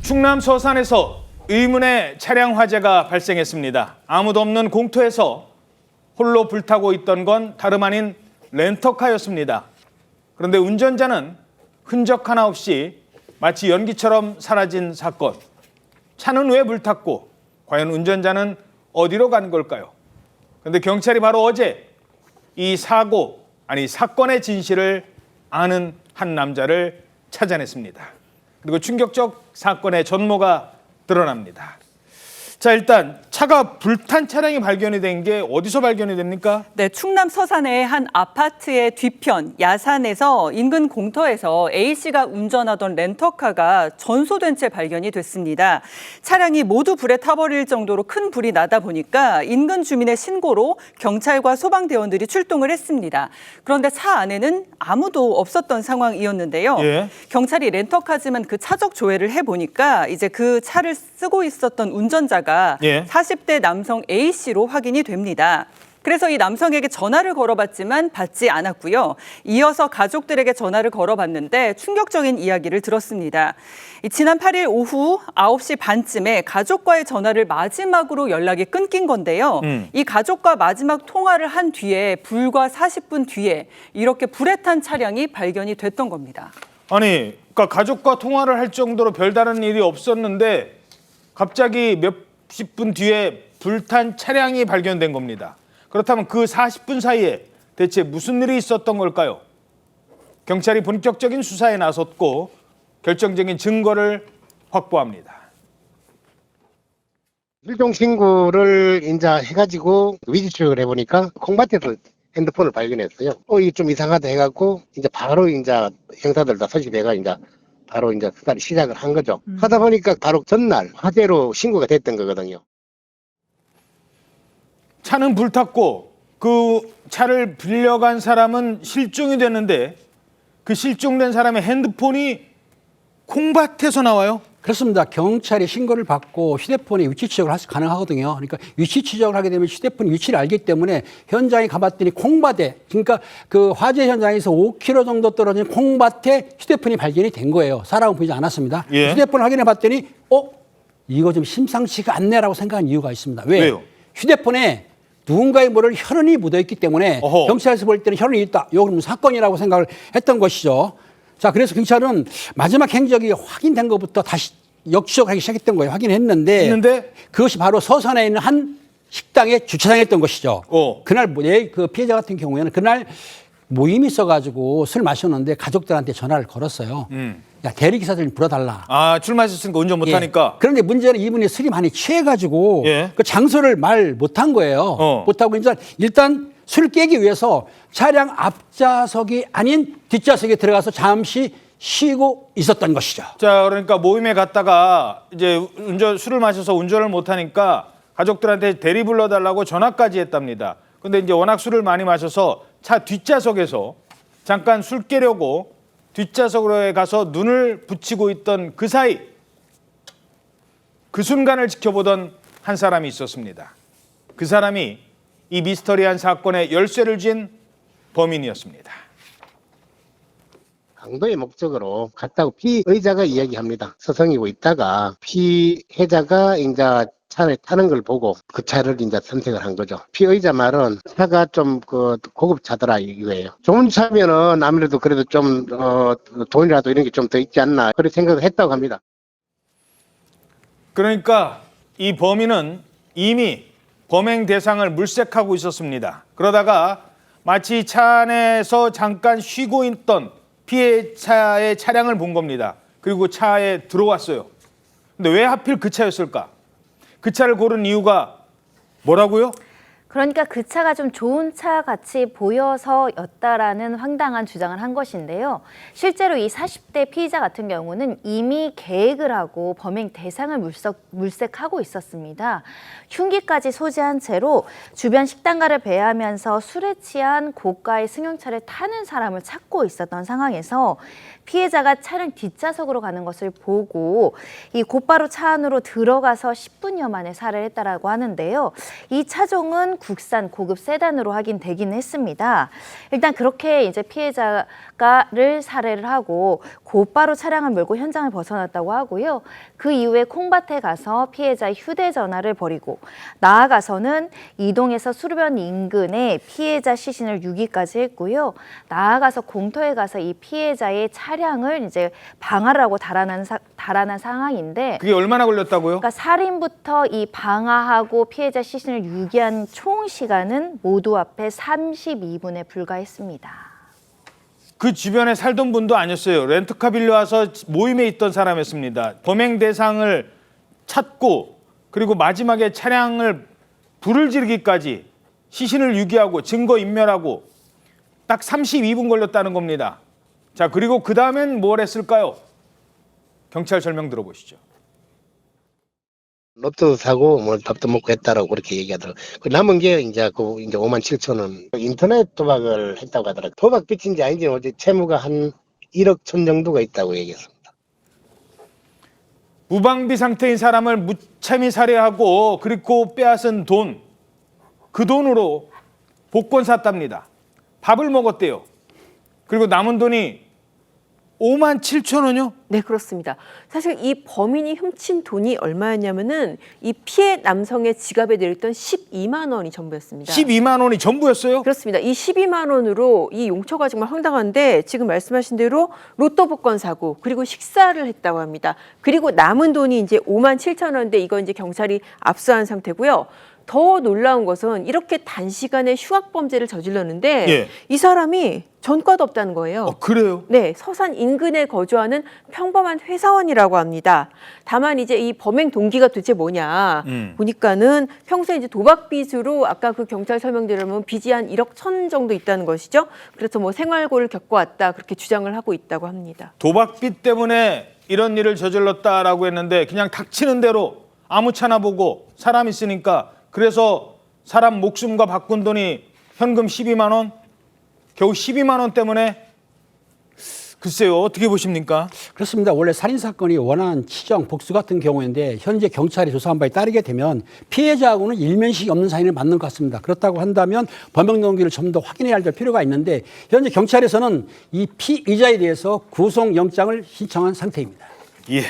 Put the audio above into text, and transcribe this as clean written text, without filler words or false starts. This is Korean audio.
충남 서산에서 의문의 차량 화재가 발생했습니다. 아무도 없는 공터에서 홀로 불타고 있던 건 다름 아닌 렌터카였습니다. 그런데 운전자는 흔적 하나 없이 마치 연기처럼 사라진 사건. 차는 왜 불탔고 과연 운전자는 어디로 간 걸까요? 그런데 경찰이 바로 어제 이 사건의 진실을 아는 한 남자를 찾아냈습니다. 그리고 충격적 사건의 전모가 드러납니다. 자, 일단 차가 불탄 차량이 발견이 된 게 어디서 발견이 됩니까? 네, 충남 서산의 한 아파트의 뒤편 야산에서 인근 공터에서 A씨가 운전하던 렌터카가 전소된 채 발견이 됐습니다. 차량이 모두 불에 타버릴 정도로 큰 불이 나다 보니까 인근 주민의 신고로 경찰과 소방대원들이 출동을 했습니다. 그런데 차 안에는 아무도 없었던 상황이었는데요. 예. 경찰이 렌터카지만 그 차적 조회를 해보니까 이제 그 차를 쓰고 있었던 운전자가 40대 남성 A씨로 확인이 됩니다. 그래서 이 남성에게 전화를 걸어봤지만 받지 않았고요. 이어서 가족들에게 전화를 걸어봤는데 충격적인 이야기를 들었습니다. 지난 8일 오후 9시 반쯤에 가족과의 전화를 마지막으로 연락이 끊긴 건데요. 이 가족과 마지막 통화를 한 뒤에 불과 40분 뒤에 이렇게 불에 탄 차량이 발견이 됐던 겁니다. 아니, 그러니까 가족과 통화를 할 정도로 별다른 일이 없었는데 갑자기 몇십 분 뒤에 불탄 차량이 발견된 겁니다. 그렇다면 그 40분 사이에 대체 무슨 일이 있었던 걸까요? 경찰이 본격적인 수사에 나섰고 결정적인 증거를 확보합니다. 실종 신고를 이제 해가지고 위치 추적을 해보니까 콩밭에서 핸드폰을 발견했어요. 이게 좀 이상하다 해갖고 이제 바로 이제 형사들 다 소집해가 이제 바로 이제 수사를 시작을 한 거죠. 하다 보니까 바로 전날 화재로 신고가 됐던 거거든요. 차는 불탔고 그 차를 빌려간 사람은 실종이 됐는데 그 실종된 사람의 핸드폰이 콩밭에서 나와요? 그렇습니다. 경찰이 신고를 받고 휴대폰의 위치 추적을 가능하거든요. 그러니까 위치 추적을 하게 되면 휴대폰 위치를 알기 때문에 현장에 가봤더니 콩밭에, 그러니까 그 화재 현장에서 5km 정도 떨어진 콩밭에 휴대폰이 발견이 된 거예요. 사람은 보이지 않았습니다. 예. 휴대폰을 확인해 봤더니 이거 좀 심상치가 않네라고 생각한 이유가 있습니다. 왜요? 휴대폰에 누군가의 뭐를 혈흔이 묻어있기 때문에 어허. 경찰에서 볼 때는 혈흔이 있다. 이거 그럼 사건이라고 생각을 했던 것이죠. 자, 그래서 경찰은 마지막 행적이 확인된 것부터 다시 역추적하기 시작했던 거예요. 확인했는데 그것이 바로 서산에 있는 한 식당의 주차장이었던 것이죠. 그날 그 피해자 같은 경우에는 그날 모임이 있어가지고 술 마셨는데 가족들한테 전화를 걸었어요. 야, 대리기사들 불러달라. 아, 술 마셨으니까 운전 못하니까. 예. 그런데 문제는 이분이 술이 많이 취해가지고 그 장소를 말 못한 거예요. 못하고 일단 술 깨기 위해서 차량 앞좌석이 아닌 뒷좌석에 들어가서 잠시 쉬고 있었던 것이죠. 자, 그러니까 모임에 갔다가 이제 술을 마셔서 운전을 못하니까 가족들한테 대리 불러달라고 전화까지 했답니다. 근데 이제 워낙 술을 많이 마셔서 차 뒷좌석에서 잠깐 술 깨려고 뒷좌석으로 가서 눈을 붙이고 있던 그 사이 그 순간을 지켜보던 한 사람이 있었습니다. 그 사람이 이 미스터리한 사건의 열쇠를 쥔 범인이었습니다. 강도의 목적으로 갔다고 피의자가 이야기합니다. 서성이고 있다가 피해자가 이제 차를 타는 걸 보고 그 차를 이제 선택을 한 거죠. 피의자 말은 차가 좀 고급 차더라 이거예요. 좋은 차면은 아무래도 그래도 좀 돈이라도 이런 게 좀 더 있지 않나 그렇게 생각을 했다고 합니다. 그러니까 이 범인은 이미 범행 대상을 물색하고 있었습니다. 그러다가 마치 차 안에서 잠깐 쉬고 있던 피해자의 차량을 본 겁니다. 그리고 차에 들어왔어요. 근데 왜 하필 그 차였을까? 그 차를 고른 이유가 뭐라고요? 그러니까 그 차가 좀 좋은 차 같이 보여서였다라는 황당한 주장을 한 것인데요. 실제로 이 40대 피의자 같은 경우는 이미 계획을 하고 범행 대상을 물색하고 있었습니다. 흉기까지 소지한 채로 주변 식당가를 배회하면서 술에 취한 고가의 승용차를 타는 사람을 찾고 있었던 상황에서 피해자가 차량 뒷좌석으로 가는 것을 보고 이 곧바로 차 안으로 들어가서 10분여 만에 살해를 했다라고 하는데요. 이 차종은 국산 고급 세단으로 확인되긴 했습니다. 일단 그렇게 이제 피해자가 작가를 살해를 하고 곧바로 차량을 몰고 현장을 벗어났다고 하고요. 그 이후에 콩밭에 가서 피해자의 휴대전화를 버리고 나아가서는 이동해서 수변 인근에 피해자 시신을 유기까지 했고요. 나아가서 공터에 가서 이 피해자의 차량을 이제 방화라고 달아난 상황인데 그게 얼마나 걸렸다고요? 그러니까 살인부터 이 방화하고 피해자 시신을 유기한 총 시간은 모두 합해 32분에 불과했습니다. 그 주변에 살던 분도 아니었어요. 렌터카 빌려와서 모임에 있던 사람이었습니다. 범행 대상을 찾고 그리고 마지막에 차량을 불을 지르기까지 시신을 유기하고 증거 인멸하고 딱 32분 걸렸다는 겁니다. 자, 그리고 그 다음엔 뭘 했을까요? 경찰 설명 들어보시죠. 로또 사고 뭐 밥도 먹고 했다라고 그렇게 얘기하더라고요. 그 남은 게 이제 그 이제 57,000원 인터넷 도박을 했다고 하더라고요. 도박 빚인지 아닌지 어제 채무가 한 1억 천 정도가 있다고 얘기했습니다. 무방비 상태인 사람을 무참히 살해하고 그리고 빼앗은 돈, 그 돈으로 복권 샀답니다. 밥을 먹었대요. 그리고 남은 돈이 57,000원이요? 네, 그렇습니다. 사실 이 범인이 훔친 돈이 얼마였냐면은 이 피해 남성의 지갑에 들어있던 12만 원이 전부였습니다. 12만 원이 전부였어요? 그렇습니다. 이 12만 원으로 이 용처가 정말 황당한데 지금 말씀하신 대로 로또 복권 사고 그리고 식사를 했다고 합니다. 그리고 남은 돈이 이제 57,000원인데 이거 이제 경찰이 압수한 상태고요. 더 놀라운 것은 이렇게 단시간에 흉악 범죄를 저질렀는데 예. 이 사람이 전과도 없다는 거예요. 그래요? 네, 서산 인근에 거주하는 평범한 회사원이라고 합니다. 다만 이제 이 범행 동기가 도대체 뭐냐 보니까는 평소에 이제 도박 빚으로 아까 그 경찰 설명대로면 빚이 한 1억 천 정도 있다는 것이죠. 그래서 뭐 생활고를 겪어왔다 그렇게 주장을 하고 있다고 합니다. 도박빚 때문에 이런 일을 저질렀다라고 했는데 그냥 닥치는 대로 아무차나 보고 사람 있으니까 그래서 사람 목숨과 바꾼 돈이 현금 12만 원? 겨우 12만 원 때문에 글쎄요. 어떻게 보십니까? 그렇습니다. 원래 살인사건이 원한 치정, 복수 같은 경우인데 현재 경찰이 조사한 바에 따르게 되면 피해자하고는 일면식이 없는 사인을 맞는 것 같습니다. 그렇다고 한다면 범행 동기를 좀 더 확인해야 할 필요가 있는데 현재 경찰에서는 이 피의자에 대해서 구속영장을 신청한 상태입니다. 예.